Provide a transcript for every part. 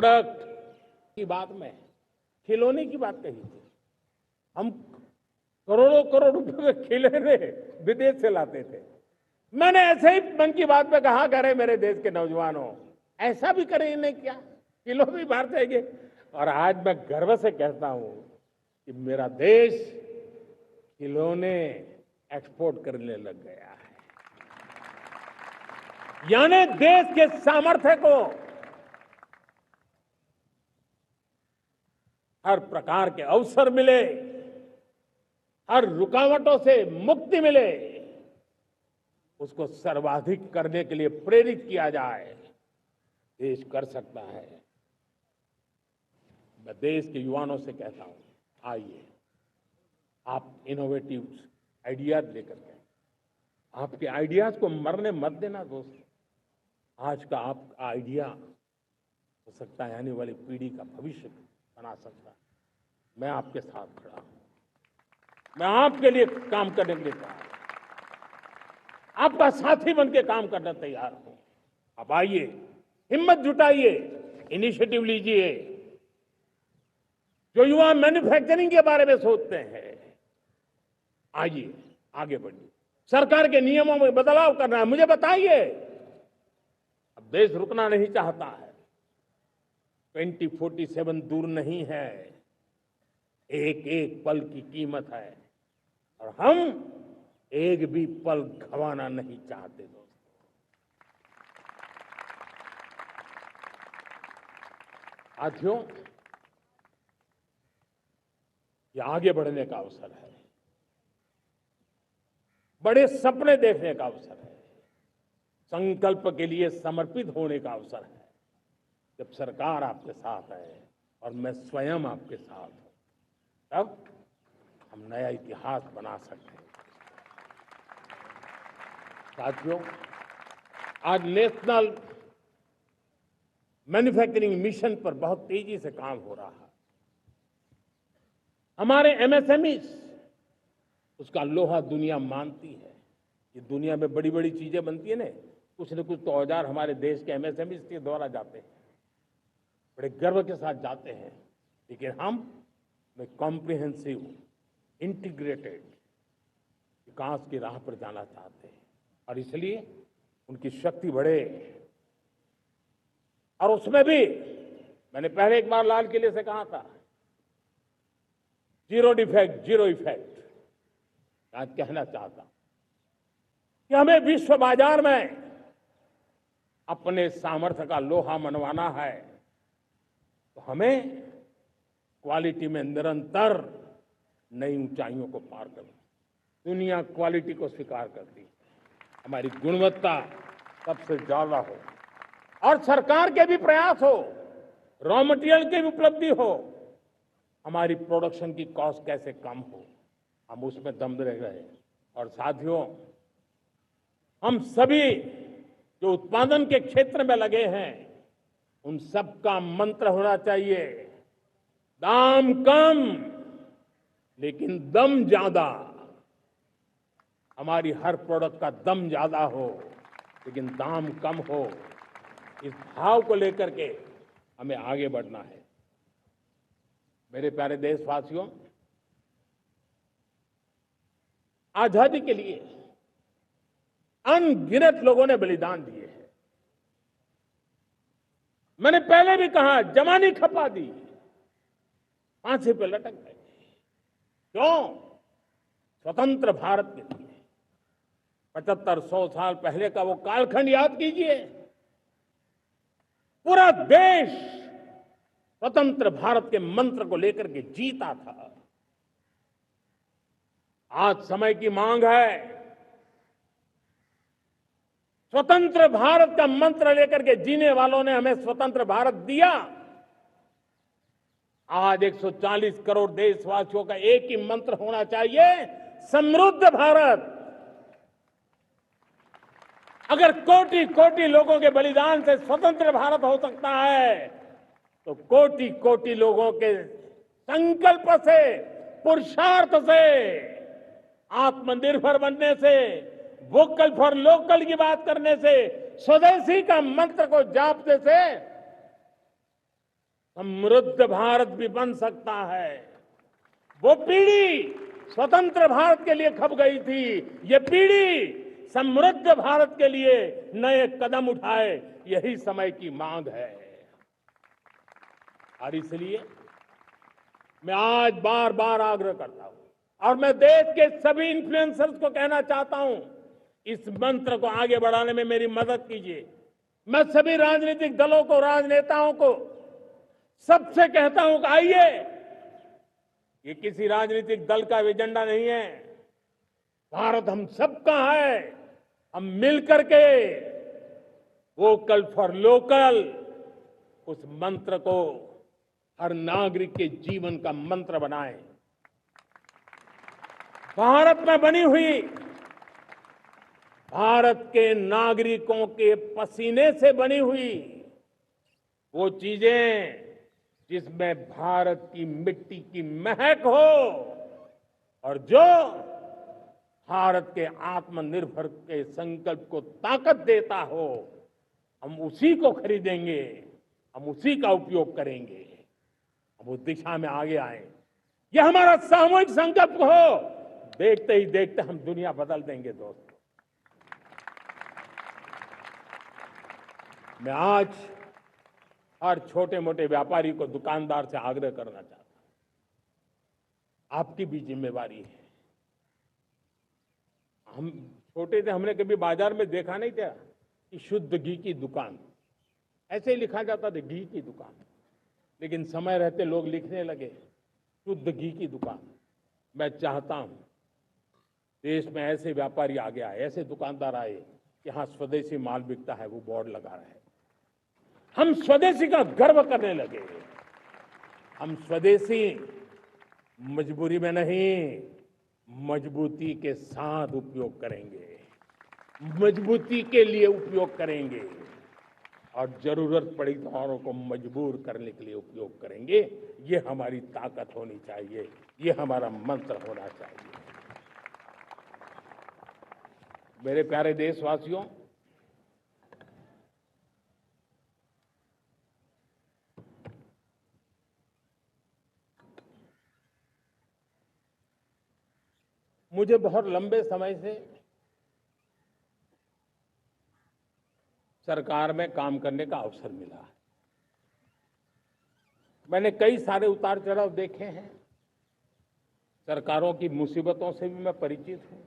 Product की बात में खिलौने की बात कही थी। हम करोड़ों करोड़ रुपए के खिलौने विदेश से लाते थे। मैंने ऐसे ही मन की बात में कहा, करे मेरे देश के नौजवानों, ऐसा भी करें इन्हें क्या, किलो भी बाहर जाएंगे। और आज मैं गर्व से कहता हूं कि मेरा देश खिलौने एक्सपोर्ट करने लग गया है। यानी देश के सामर्थ्य को हर प्रकार के अवसर मिले, हर रुकावटों से मुक्ति मिले, उसको सर्वाधिक करने के लिए प्रेरित किया जाए। देश कर सकता है। मैं देश के युवाओं से कहता हूं, आइए आप इनोवेटिव आइडियाज लेकर के, आपके आइडियाज को मरने मत देना दोस्त। आज का आपका आइडिया हो सकता है आने वाली पीढ़ी का भविष्य बना सकता है। मैं आपके साथ खड़ा हूं, मैं आपके लिए काम करने के लिए तैयार हूं, आपका साथी बन के काम करने तैयार हूं। आप आइए, हिम्मत जुटाइए, इनिशिएटिव लीजिए। जो युवा मैन्युफैक्चरिंग के बारे में सोचते हैं, आइए आगे बढ़िए। सरकार के नियमों में बदलाव करना है, मुझे बताइए। अब देश रुकना नहीं चाहता है। 2047 दूर नहीं है, एक एक पल की कीमत है और हम एक भी पल गंवाना नहीं चाहते दोस्तों। साथियों, ये आगे बढ़ने का अवसर है, बड़े सपने देखने का अवसर है, संकल्प के लिए समर्पित होने का अवसर है। जब सरकार आपके साथ है और मैं स्वयं आपके साथ हूं, तब हम नया इतिहास बना सकते हैं। साथियों, आज नेशनल मैन्युफैक्चरिंग मिशन पर बहुत तेजी से काम हो रहा है। हमारे एमएसएमई उसका लोहा दुनिया मानती है। ये दुनिया में बड़ी बड़ी चीजें बनती है ना, कुछ न कुछ तो औजार हमारे देश के एमएसएमई के द्वारा जाते हैं, बड़े गर्व के साथ जाते हैं। लेकिन हम कॉम्प्रिहेंसिव इंटीग्रेटेड विकास की राह पर जाना चाहते हैं और इसलिए उनकी शक्ति बढ़े। और उसमें भी मैंने पहले एक बार लाल किले से कहा था, जीरो डिफेक्ट जीरो इफेक्ट। आज कहना चाहता हूं कि हमें विश्व बाजार में अपने सामर्थ्य का लोहा मनवाना है, तो हमें क्वालिटी में निरंतर नई ऊंचाइयों को पार करना। दुनिया क्वालिटी को स्वीकार करती है, हमारी गुणवत्ता सबसे ज्यादा हो और सरकार के भी प्रयास हो, रॉ मटेरियल की भी उपलब्धि हो, हमारी प्रोडक्शन की कॉस्ट कैसे कम हो, हम उसमें दम रह गए। और साथियों, हम सभी जो उत्पादन के क्षेत्र में लगे हैं, उन सबका मंत्र होना चाहिए, दाम कम लेकिन दम ज्यादा। हमारी हर प्रोडक्ट का दम ज्यादा हो लेकिन दाम कम हो। इस भाव को लेकर के हमें आगे बढ़ना है। मेरे प्यारे देशवासियों, आजादी के लिए अनगिनत लोगों ने बलिदान दिए हैं। मैंने पहले भी कहा, जवानी खपा दी, फांसी पे लटक गए। क्यों? स्वतंत्र भारत के लिए। 75-100 साल पहले का वो कालखंड याद कीजिए। पूरा देश स्वतंत्र भारत के मंत्र को लेकर के जीता था। आज समय की मांग है, स्वतंत्र भारत का मंत्र लेकर के जीने वालों ने हमें स्वतंत्र भारत दिया। आज 140 करोड़ देशवासियों का एक ही मंत्र होना चाहिए, समृद्ध भारत। अगर कोटि कोटि लोगों के बलिदान से स्वतंत्र भारत हो सकता है, तो कोटि कोटि लोगों के संकल्प से, पुरुषार्थ से, आत्मनिर्भर बनने से, वोकल फॉर लोकल की बात करने से, स्वदेशी का मंत्र को जापने से समृद्ध भारत भी बन सकता है। वो पीढ़ी स्वतंत्र भारत के लिए खप गई थी, ये पीढ़ी समृद्ध भारत के लिए नए कदम उठाए, यही समय की मांग है। और इसलिए मैं आज बार बार आग्रह करता हूं और मैं देश के सभी इन्फ्लुएंसर्स को कहना चाहता हूं, इस मंत्र को आगे बढ़ाने में मेरी मदद कीजिए। मैं सभी राजनीतिक दलों को, राजनेताओं को सबसे कहता हूं कि आइए, ये किसी राजनीतिक दल का एजेंडा नहीं है, भारत हम सबका है। हम मिलकर के वोकल फॉर लोकल उस मंत्र को हर नागरिक के जीवन का मंत्र बनाएं। भारत में बनी हुई, भारत के नागरिकों के पसीने से बनी हुई वो चीजें जिसमें भारत की मिट्टी की महक हो और जो भारत के आत्मनिर्भर के संकल्प को ताकत देता हो, हम उसी को खरीदेंगे, हम उसी का उपयोग करेंगे। हम उस दिशा में आगे आए, यह हमारा सामूहिक संकल्प हो। देखते ही देखते हम दुनिया बदल देंगे दोस्तों। मैं आज हर छोटे मोटे व्यापारी को, दुकानदार से आग्रह करना चाहता हूं, आपकी भी जिम्मेवारी है। हम छोटे थे, हमने कभी बाजार में देखा नहीं था कि शुद्ध घी की दुकान, ऐसे ही लिखा जाता था घी की दुकान। लेकिन समय रहते लोग लिखने लगे शुद्ध घी की दुकान। मैं चाहता हूं देश में ऐसे व्यापारी आगे आए, ऐसे दुकानदार आए कि हाँ स्वदेशी माल बिकता है, वो बोर्ड लगा रहे हैं। हम स्वदेशी का गर्व करने लगे। हम स्वदेशी मजबूरी में नहीं, मजबूती के साथ उपयोग करेंगे, मजबूती के लिए उपयोग करेंगे और जरूरत पड़ी तो औरों को मजबूर करने के लिए उपयोग करेंगे। ये हमारी ताकत होनी चाहिए, ये हमारा मंत्र होना चाहिए। मेरे प्यारे देशवासियों, मुझे बहुत लंबे समय से सरकार में काम करने का अवसर मिला है। मैंने कई सारे उतार चढ़ाव देखे हैं, सरकारों की मुसीबतों से भी मैं परिचित हूं,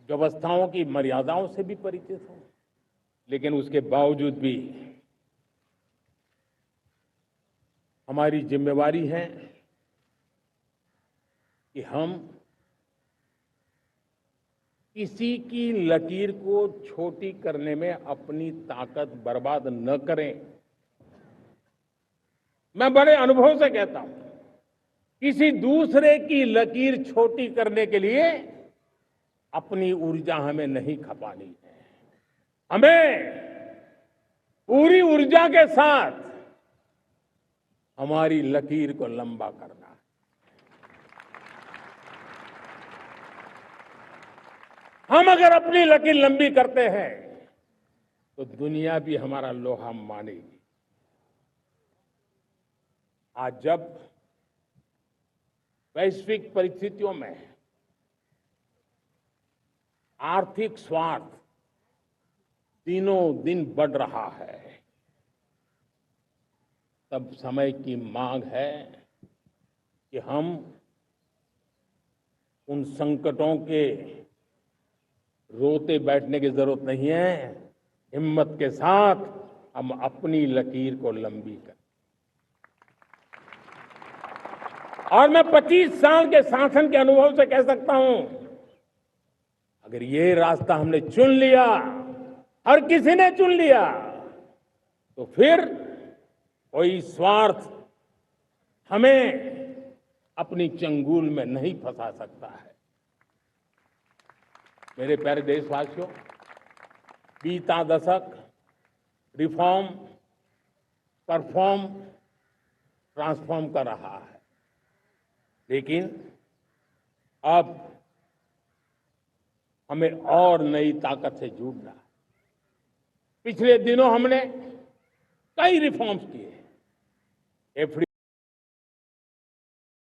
व्यवस्थाओं की मर्यादाओं से भी परिचित हूं। लेकिन उसके बावजूद भी हमारी जिम्मेवारी है कि हम किसी की लकीर को छोटी करने में अपनी ताकत बर्बाद न करें। मैं बड़े अनुभव से कहता हूं, किसी दूसरे की लकीर छोटी करने के लिए अपनी ऊर्जा हमें नहीं खपानी है। हमें पूरी ऊर्जा के साथ हमारी लकीर को लंबा करना है। हम अगर अपनी लकीर लंबी करते हैं तो दुनिया भी हमारा लोहा मानेगी। आज जब वैश्विक परिस्थितियों में आर्थिक स्वार्थ दिनों दिन बढ़ रहा है, तब समय की मांग है कि हम उन संकटों के रोते बैठने की जरूरत नहीं है। हिम्मत के साथ हम अपनी लकीर को लंबी करें। और मैं 25 साल के शासन के अनुभव से कह सकता हूं, अगर ये रास्ता हमने चुन लिया, हर किसी ने चुन लिया, तो फिर कोई स्वार्थ हमें अपनी चंगुल में नहीं फंसा सकता है। मेरे प्यारे देशवासियों, बीता दशक रिफॉर्म, परफॉर्म, ट्रांसफॉर्म कर रहा है। लेकिन अब हमें और नई ताकत से जुड़ना है। पिछले दिनों हमने कई रिफॉर्म्स किए, एफडी